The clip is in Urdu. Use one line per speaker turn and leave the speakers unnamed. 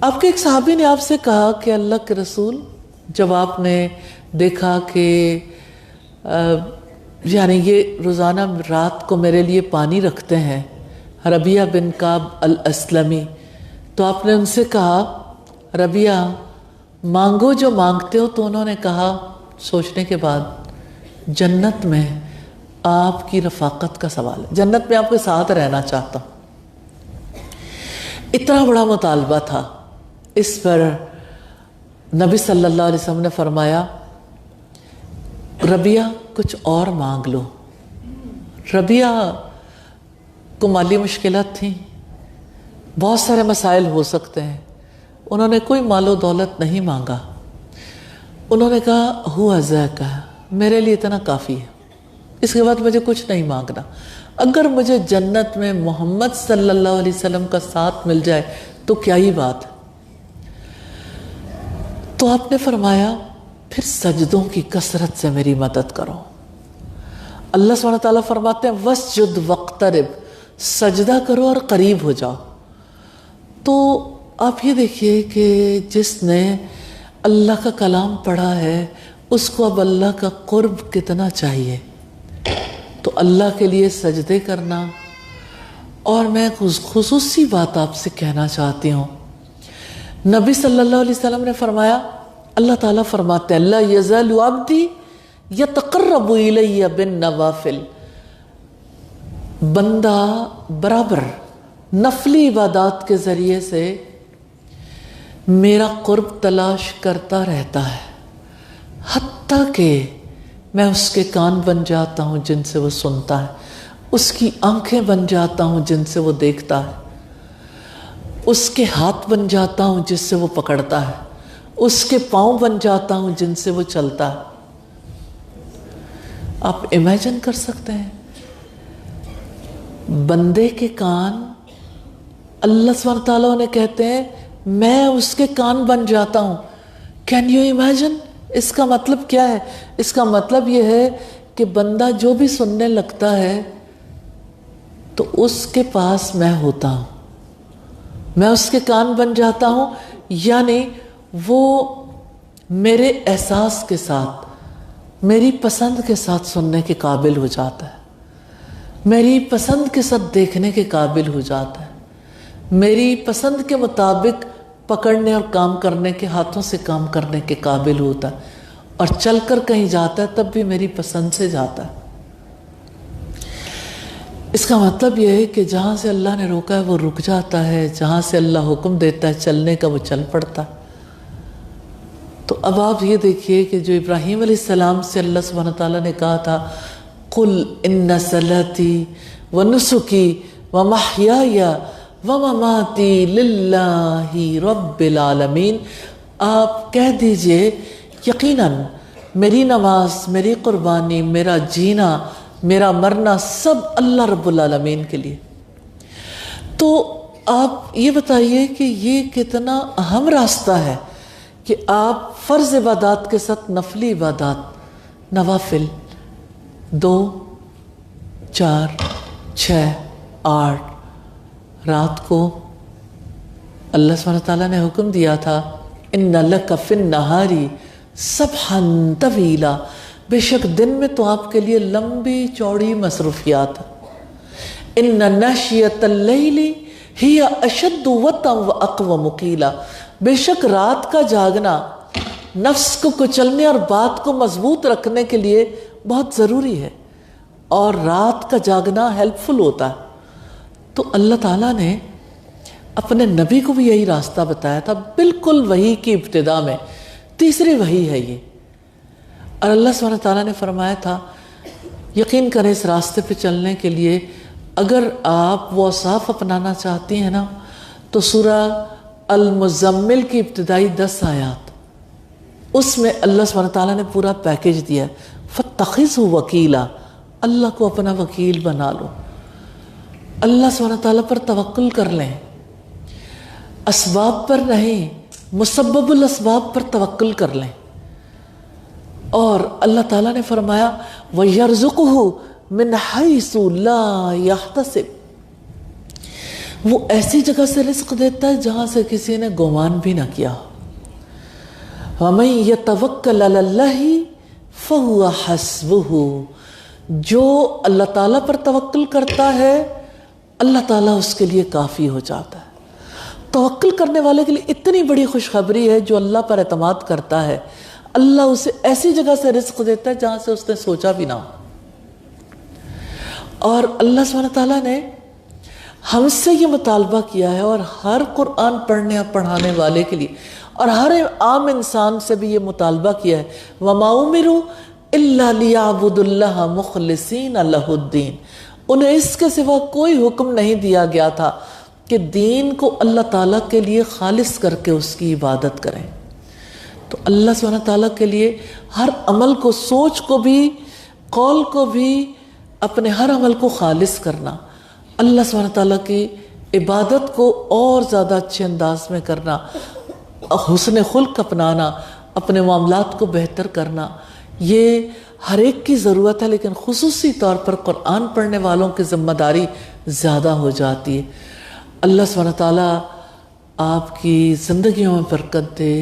آپ کے ایک صحابی نے آپ سے کہا کہ اللہ کے رسول، جب آپ نے دیکھا کہ یعنی یہ روزانہ رات کو میرے لیے پانی رکھتے ہیں، ربیہ بن کعب الاسلمی، تو آپ نے ان سے کہا ربیہ مانگو جو مانگتے ہو، تو انہوں نے کہا سوچنے کے بعد جنت میں آپ کی رفاقت کا سوال ہے، جنت میں آپ کے ساتھ رہنا چاہتا ہوں۔ اتنا بڑا مطالبہ تھا۔ اس پر نبی صلی اللہ علیہ وسلم نے فرمایا ربیہ کچھ اور مانگ لو۔ ربیہ کو مالی مشکلات تھیں، بہت سارے مسائل ہو سکتے ہیں، انہوں نے کوئی مال و دولت نہیں مانگا، انہوں نے کہا ہوا ذاک، میرے لیے اتنا کافی ہے، اس کے بعد مجھے کچھ نہیں مانگنا، اگر مجھے جنت میں محمد صلی اللہ علیہ وسلم کا ساتھ مل جائے تو کیا ہی بات ہے۔ تو آپ نے فرمایا پھر سجدوں کی کثرت سے میری مدد کرو۔ اللہ سبحانہ تعالیٰ فرماتے ہیں وَاسْجُدْ وَاقْتَرِبْ، سجدہ کرو اور قریب ہو جاؤ۔ تو آپ یہ دیکھیے کہ جس نے اللہ کا کلام پڑھا ہے اس کو اب اللہ کا قرب کتنا چاہیے۔ تو اللہ کے لیے سجدے کرنا۔ اور میں خصوصی بات آپ سے کہنا چاہتی ہوں، نبی صلی اللہ علیہ وسلم نے فرمایا، اللہ تعالیٰ فرماتے ہیں لا یزال عبدی یتقرب الی بالنوافل، بندہ برابر نفلی عبادات کے ذریعے سے میرا قرب تلاش کرتا رہتا ہے، حتیٰ کہ میں اس کے کان بن جاتا ہوں جن سے وہ سنتا ہے، اس کی آنکھیں بن جاتا ہوں جن سے وہ دیکھتا ہے، اس کے ہاتھ بن جاتا ہوں جس سے وہ پکڑتا ہے، اس کے پاؤں بن جاتا ہوں جن سے وہ چلتا ہے۔ آپ امیجن کر سکتے ہیں بندے کے کان، اللہ سبحانہ تعالیٰ نے کہتے ہیں میں اس کے کان بن جاتا ہوں۔ Can you imagine? اس کا مطلب کیا ہے؟ اس کا مطلب یہ ہے کہ بندہ جو بھی سننے لگتا ہے تو اس کے پاس میں ہوتا ہوں، میں اس کے کان بن جاتا ہوں، یعنی وہ میرے احساس کے ساتھ، میری پسند کے ساتھ سننے کے قابل ہو جاتا ہے، میری پسند کے ساتھ دیکھنے کے قابل ہو جاتا ہے، میری پسند کے مطابق پکڑنے اور کام کرنے کے، ہاتھوں سے کام کرنے کے قابل ہوتا ہے، اور چل کر کہیں جاتا ہے تب بھی میری پسند سے جاتا ہے۔ اس کا مطلب یہ ہے کہ جہاں سے اللہ نے روکا ہے وہ رک جاتا ہے، جہاں سے اللہ حکم دیتا ہے چلنے کا وہ چل پڑتا ہے۔ تو اب آپ یہ دیکھیے کہ جو ابراہیم علیہ السلام سے اللہ سبحانہ تعالیٰ نے کہا تھا قُلْ إِنَّ صَلَاتِي وَنُسُكِي وَمَحْيَايَ وَمَمَاتِي لِلَّهِ رَبِّ الْعَالَمِينَ، آپ کہہ دیجئے یقیناً میری نماز، میری قربانی، میرا جینا، میرا مرنا سب اللہ رب العالمین کے لیے۔ تو آپ یہ بتائیے کہ یہ کتنا اہم راستہ ہے کہ آپ فرض عبادات کے ساتھ نفلی عبادات، نوافل 2، 4، 6، 8 رات کو اللہ سبحانہ تعالیٰ نے حکم دیا تھا ان لک فی النہار سبحا طویلا، بے شک دن میں تو آپ کے لیے لمبی چوڑی مصروفیات ہیں، ان ناشیۃ اللیل ہی اشد وطئا واقوم قیلا، بے شک رات کا جاگنا نفس کو کچلنے اور بات کو مضبوط رکھنے کے لیے بہت ضروری ہے، اور رات کا جاگنا ہیلپ فل ہوتا ہے۔ تو اللہ تعالیٰ نے اپنے نبی کو بھی یہی راستہ بتایا تھا، بالکل وحی کی ابتدا میں، تیسری وحی ہے یہ، اور اللہ سبحانہ تعالیٰ نے فرمایا تھا یقین کریں اس راستے پہ چلنے کے لیے اگر آپ وہ اوصاف اپنانا چاہتی ہیں نا تو سورہ المزمل کی ابتدائی 10 آیات، اس میں اللہ سبحانہ تعالیٰ نے پورا پیکج دیا ہے، فَاتَّخِذْهُ وَكِيلًا، اللہ کو اپنا وکیل بنا لو، اللہ سبحانہ تعالیٰ پر توکل کر لیں، اسباب پر نہیں مسبب الاسباب پر توکل کر لیں۔ اور اللہ تعالیٰ نے فرمایا وَيَرْزُقُهُ مِنْ حَيْثُ لَا يَحْتَسِبُ، وہ ایسی جگہ سے رزق دیتا ہے جہاں سے کسی نے گمان بھی نہ کیا ہو. وَمَن يَتَوَكَّلْ عَلَى اللَّهِ فَهُوَ حَسْبُهُ، جو اللہ تعالیٰ پر توکل کرتا ہے اللہ تعالیٰ اس کے لیے کافی ہو جاتا ہے. توکل کرنے والے کے لیے اتنی بڑی خوشخبری ہے، جو اللہ پر اعتماد کرتا ہے اللہ اسے ایسی جگہ سے رزق دیتا ہے جہاں سے اس نے سوچا بھی نہ ہو. اور اللہ سبحانہ تعالیٰ نے ہم سے یہ مطالبہ کیا ہے، اور ہر قرآن پڑھنے اور پڑھانے والے کے لیے اور ہر عام انسان سے بھی یہ مطالبہ کیا ہے، وَمَا أُمِرُوا إِلَّا لِيَعْبُدُوا اللَّهَ مُخْلِصِينَ لَهُ الدِّينَ. انہیں اس کے سوا کوئی حکم نہیں دیا گیا تھا کہ دین کو اللہ تعالیٰ کے لیے خالص کر کے اس کی عبادت کریں. تو اللہ سبحانہ تعالیٰ کے لیے ہر عمل کو، سوچ کو بھی، قول کو بھی، اپنے ہر عمل کو خالص کرنا، اللہ سبحانہ تعالیٰ کی عبادت کو اور زیادہ اچھے انداز میں کرنا، حسن خلق اپنانا، اپنے معاملات کو بہتر کرنا، یہ ہر ایک کی ضرورت ہے، لیکن خصوصی طور پر قرآن پڑھنے والوں کی ذمہ داری زیادہ ہو جاتی ہے. اللہ سبحانہ تعالیٰ آپ کی زندگیوں میں برکت دے،